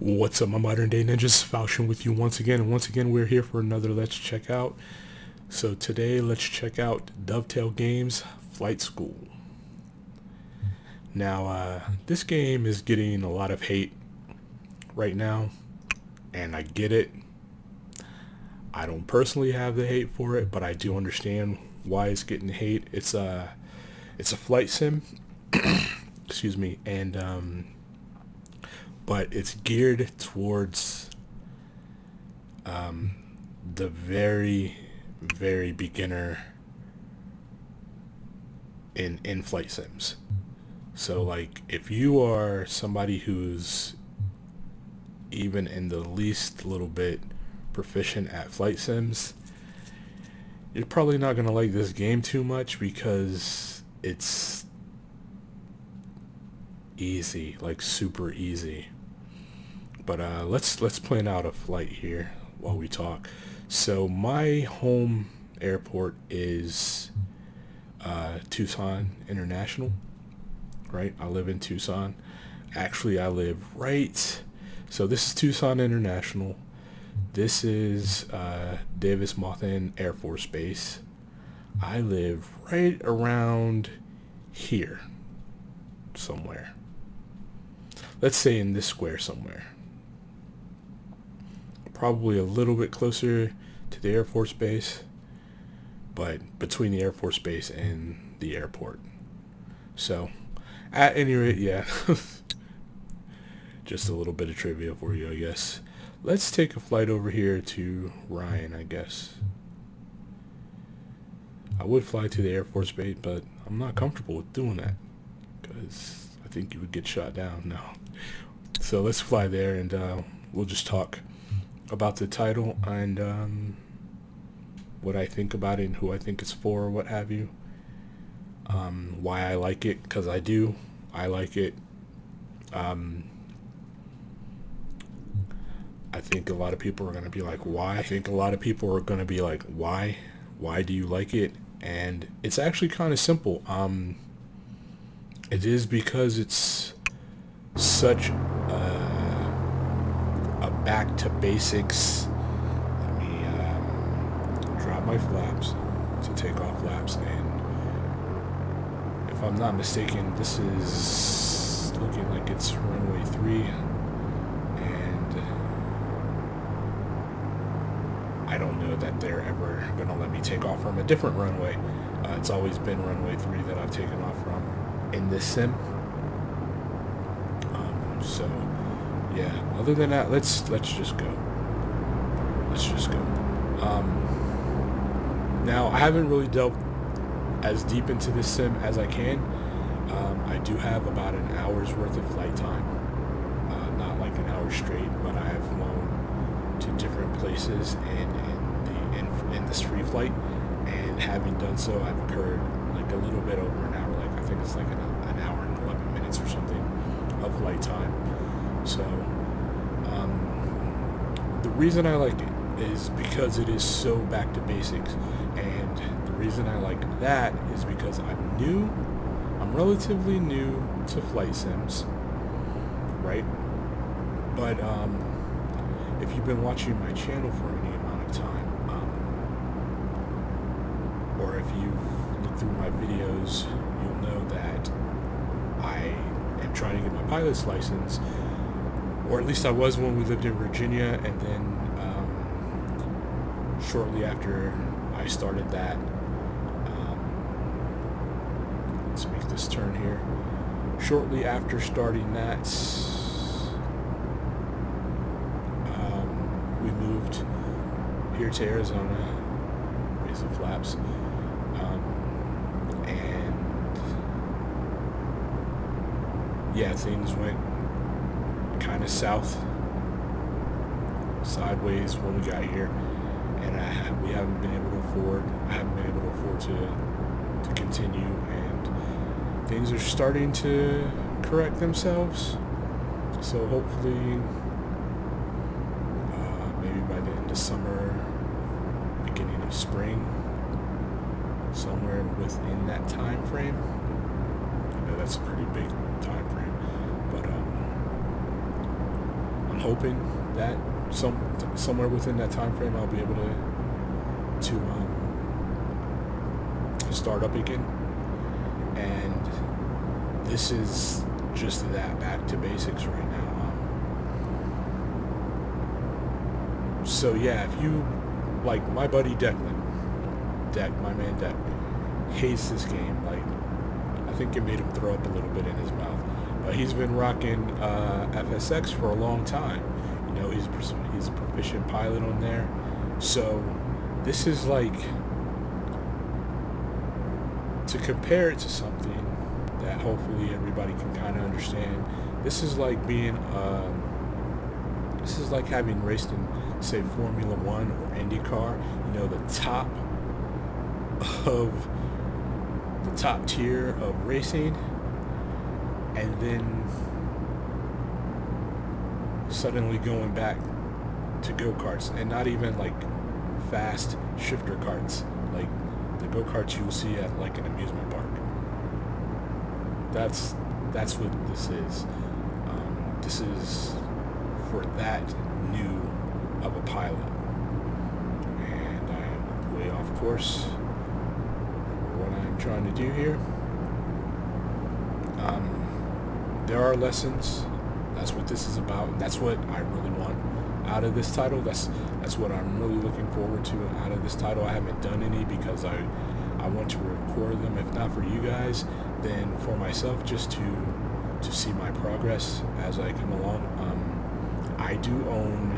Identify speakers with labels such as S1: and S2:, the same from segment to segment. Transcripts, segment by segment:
S1: What's up, my modern day ninjas? Falchion with you once again, and once again we're here for another Let's Check Out. So today, let's check out Dovetail Games Flight School. Now, this game is getting a lot of hate right now, and I get it. I don't personally have the hate for it, but I do understand why it's getting hate. It's a flight sim, excuse me, and but it's geared towards the very, very beginner in flight sims. So, like, if you are somebody who's even in the least little bit proficient at flight sims, you're probably not going to like this game too much because it's easy, like super easy. But let's plan out a flight here while we talk. So my home airport is Tucson International, right? I live in Tucson. Actually, I live right. So this is Tucson International. This is Davis Monthan Air Force Base. I live right around here somewhere. Let's say in this square somewhere. Probably a little bit closer to the Air Force Base, but between the Air Force Base and the airport. So, at any rate, yeah. Just a little bit of trivia for you, I guess. Let's take a flight over here to Ryan, I guess. I would fly to the Air Force Base, but I'm not comfortable with doing that because I think you would get shot down. No. So let's fly there, and we'll just talk about the title and what I think about it and who I think it's for, what have you. Why I like it, because I do. I like it. I think a lot of people are going to be like, why? I think a lot of people are going to be like, why? Why do you like it? And it's actually kind of simple. It is because it's such a back to basics. Let me drop my flaps to take off flaps, and if I'm not mistaken, this is looking like it's runway 3, and I don't know that they're ever going to let me take off from a different runway. It's always been runway 3 that I've taken off from in this sim. So yeah, other than that, let's just go. Now, I haven't really delved as deep into this sim as I can. I do have about an hour's worth of flight time. Not like an hour straight, but I have flown to different places in this free flight, and having done so, I've incurred like a little bit over an hour. Like, I think it's like an hour and 11 minutes or something of flight time. So the reason I like it is because it is so back to basics, and the reason I like that is because I'm relatively new to flight sims, right? But if you've been watching my channel for any amount of time, or if you've looked through my videos, you'll know that I am trying to get my pilot's license, or at least I was when we lived in Virginia, and then shortly after I started that, let's make this turn here. Shortly after starting that, we moved here to Arizona, raise the flaps, and yeah, things went kind of sideways when we got here, and I haven't been able to afford to continue, and things are starting to correct themselves. So hopefully, maybe by the end of summer, beginning of spring, somewhere within that time frame. I know that's a pretty big time frame, but I'm hoping that somewhere within that time frame I'll be able to start up again. And this is just that, back to basics right now. So yeah, if you like my buddy my man Deck, hates this game. Like, I think it made him throw up a little bit in his mouth. But he's been rocking FSX for a long time. You know, he's a proficient pilot on there. So this is like, to compare it to something that hopefully everybody can kind of understand. This is like having raced in, say, Formula One or IndyCar. You know, the top tier of racing, and then suddenly going back to go-karts, and not even like fast shifter karts, like the go-karts you'll see at like an amusement park. That's what this is. This is for that new of a pilot, and I am way off course for what I'm trying to do here. There are lessons. That's what this is about, and that's what I really want out of this title. That's what I'm really looking forward to out of this title. I haven't done any because I want to record them, if not for you guys, then for myself, just to see my progress as I come along. I do own,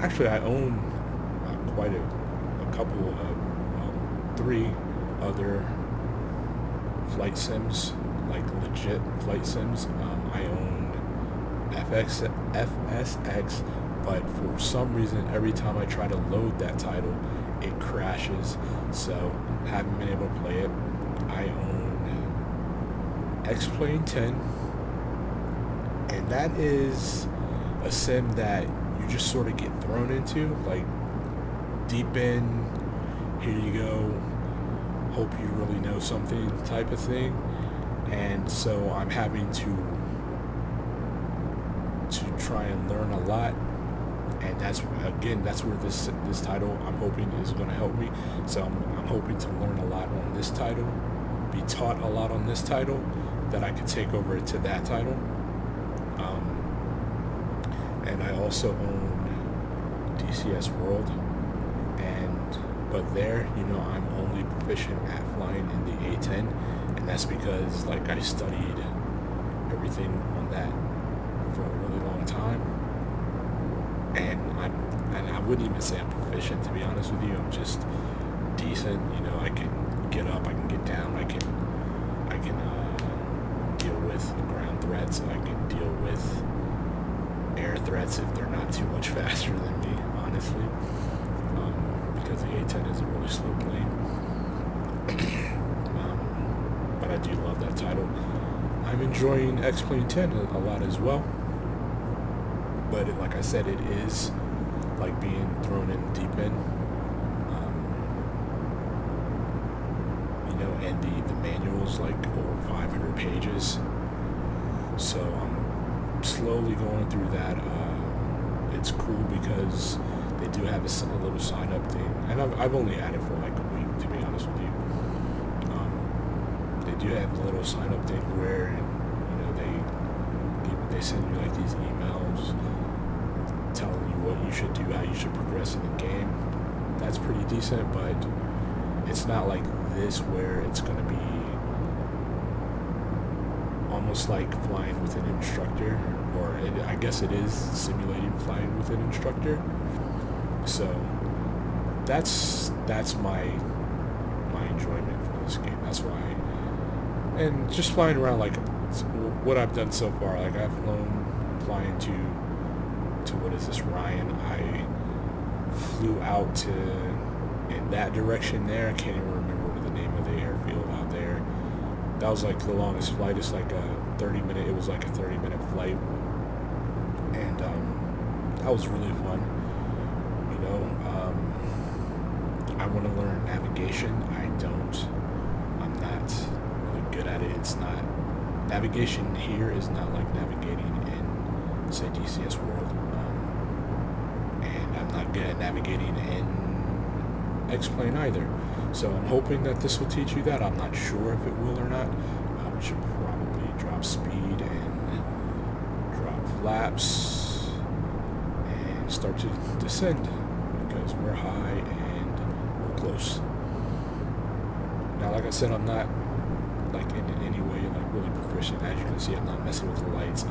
S1: actually I own quite a couple of, 3 other flight sims, like legit flight sims. I own FSX, but for some reason every time I try to load that title it crashes, so haven't been able to play it. I own X-Plane 10, and that is a sim that you just sort of get thrown into, like deep in, here you go, hope you really know something type of thing. And so I'm having to try and learn a lot, and that's where this title, I'm hoping, is going to help me. So I'm hoping to learn a lot on this title, be taught a lot on this title, that I could take over to that title. And I also own DCS World, but there, you know, I'm only proficient at flying in the A10, and that's because, like, I studied everything on that for a really long time, and I wouldn't even say I'm proficient, to be honest with you. I'm just decent. You know, I can get up, I can get down, I can deal with ground threats, I can deal with air threats if they're not too much faster than me, honestly, because the A10 is a really slow plane. But I do love that title. I'm enjoying X-Plane 10 a lot as well, but like I said, it is like being thrown in deep end. You know, and the manual's like over 500 pages, so I'm slowly going through that. It's cool because they do have a little sign up thing, and I've only had it for like a week, to be honest with you. They do have a little sign up thing where, you know, they send you like these emails telling you what you should do, how you should progress in the game. That's pretty decent, but it's not like this where it's going to be almost like flying with an instructor, or I guess it is simulating flying with an instructor. So that's my enjoyment for this game. That's why, and just flying around, like what I've done so far. Like I've flying to what is this, Ryan? I flew out to in that direction there. I can't even remember the name of the airfield out there. That was like the longest flight. It's like a 30-minute. It was like a 30-minute flight, and that was really fun. You know, I want to learn navigation. I'm not really good at it. It's not, navigation here is not like navigating in, say, DCS World. not good at navigating in X-Plane either. So I'm hoping that this will teach you that. I'm not sure if it will or not. We should probably drop speed and drop flaps and start to descend because we're high and we're close. Now, like I said, I'm not like in any way like really proficient. As you can see, I'm not messing with the lights.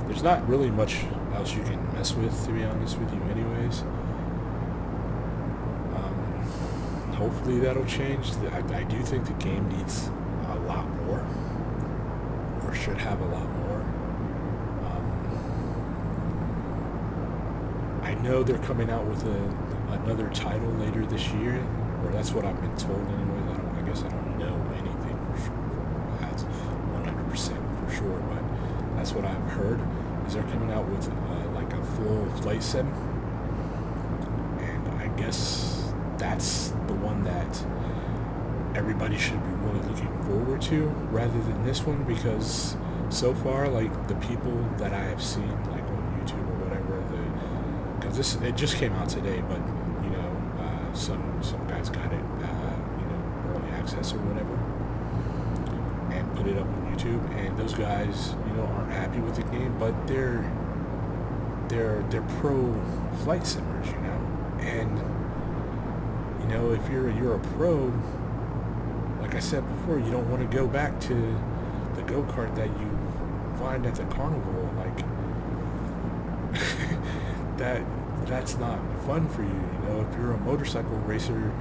S1: There's not really much else you can mess with, to be honest with you, anyways. Hopefully that'll change. I do think the game needs a lot more, or should have a lot more. I know they're coming out with another title later this year, or that's what I've been told anyways. I guess I don't know anything for sure. That's 100% for sure, but that's what I've heard. Is they're coming out with like a full flight sim, and I guess that's the one that everybody should be really looking forward to, rather than this one, because so far, like, the people that I have seen, like on YouTube or whatever, because it just came out today, but you know, some guys got it, early access or whatever, and put it up on YouTube, and those guys, aren't happy with the game, but they're pro flight simmers, and if you're a pro, like I said before, you don't want to go back to the go-kart that you find at the carnival, like that's not fun for you. If you're a motorcycle racer,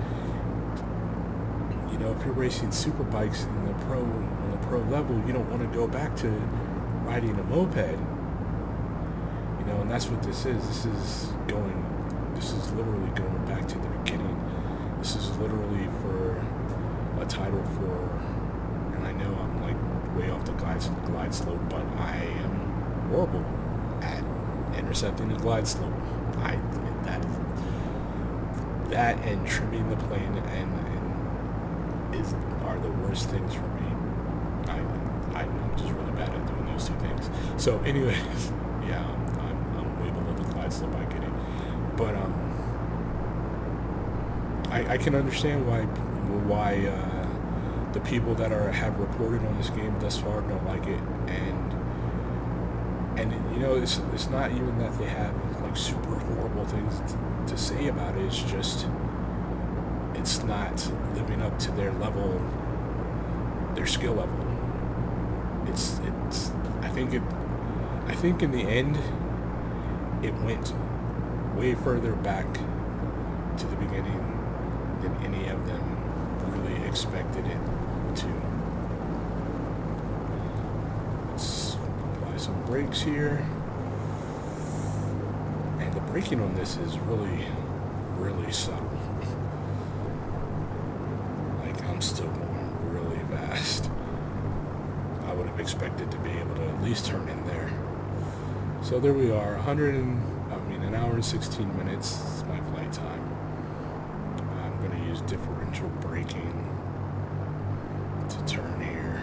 S1: if you're racing super bikes on the pro level, you don't want to go back to riding a moped, and that's what this is. This is literally going back to the beginning. This is literally for a title for, and I know I'm like way off the glide slope, but I am horrible at intercepting the glide slope. That and trimming the plane are the worst things for me. I'm just really bad at doing those two things. So anyways, yeah, I'm way below the glide slope. I get it, but I can understand why the people that have reported on this game thus far don't like it, and it's not even that they have like super horrible things to say about it. It's just it's not living up to their level, their skill level. It's I think in the end it went way further back to the beginning than any of them really expected it to. Let's apply some brakes here. And the braking on this is really, really subtle. Like, I'm still going really fast. I would have expected to be able to at least turn in there. So there we are, an hour and 16 minutes is my flight time. I'm going to use differential braking to turn here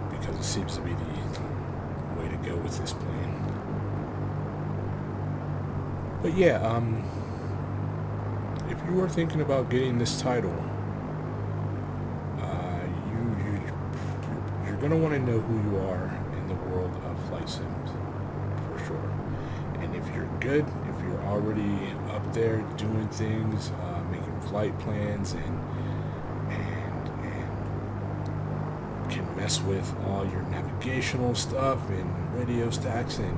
S1: because it seems to be the way to go with this plane. But yeah, if you are thinking about getting this title, you're going to want to know who you are in the world of flight sims, for sure. And if you're good, if you're already up there doing things, making flight plans and can mess with all your navigational stuff and radio stacks and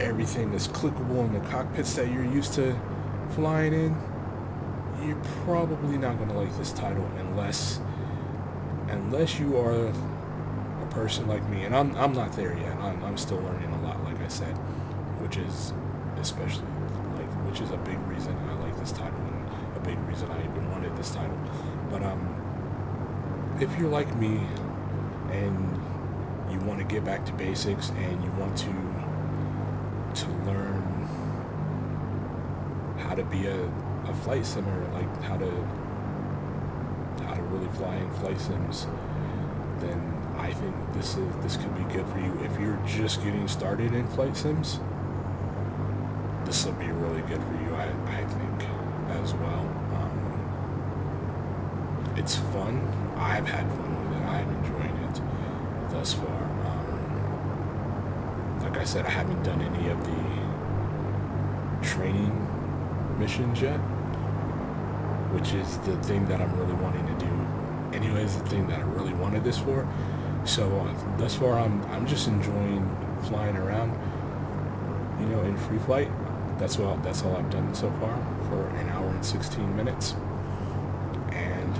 S1: everything that's clickable in the cockpits that you're used to flying in, you're probably not going to like this title unless you are a person like me. And I'm not there yet. I'm still learning a lot, like I said, which is a big reason I like this title and a big reason I even wanted this title. But if you're like me and you want to get back to basics and you want to learn how to be a flight simmer, like how to really fly in flight sims, then I think this could be good for you. If you're just getting started in flight sims, this will be really good for you, I think, as well. It's fun. I've had fun with it. I'm enjoying it thus far. Like I said, I haven't done any of the training missions yet, which is the thing that I'm really wanting to do. Anyways, the thing that I really wanted this for. So thus far, I'm just enjoying flying around, you know, in free flight. That's all I've done so far for an hour and 16 minutes. And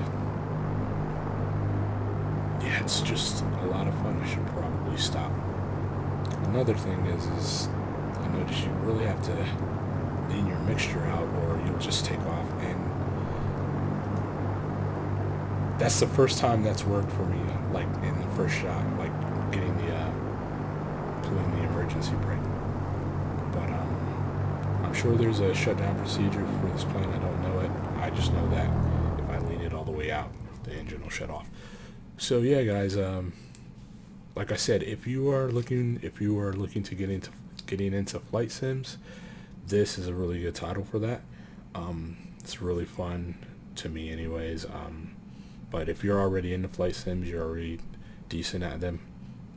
S1: yeah, it's just a lot of fun. I should probably stop. Another thing is I noticed you really have to lean your mixture out or you'll just take off. And that's the first time that's worked for me, like in the first shot, like getting pulling the emergency brake. But I'm sure there's a shutdown procedure for this plane. I don't know it. I just know that if I lean it all the way out, the engine will shut off. So yeah, guys. Like I said, if you are looking to getting into flight sims, this is a really good title for that. It's really fun to me, anyways. But if you're already into flight sims, you're already decent at them.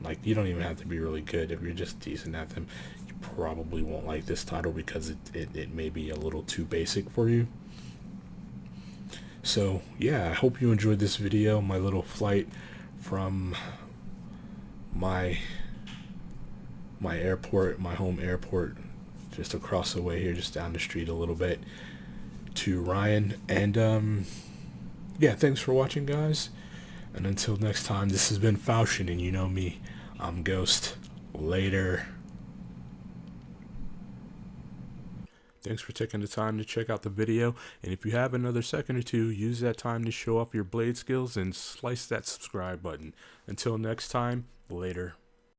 S1: Like, you don't even have to be really good. If you're just decent at them, you probably won't like this title because it may be a little too basic for you. So yeah, I hope you enjoyed this video, my little flight from my airport, my home airport, just across the way here, just down the street a little bit, to Ryan. And yeah, thanks for watching, guys, and until next time, this has been Falchion, and you know me, I'm Ghost. Later. Thanks for taking the time to check out the video, and if you have another second or two, use that time to show off your blade skills and slice that subscribe button. Until next time, later.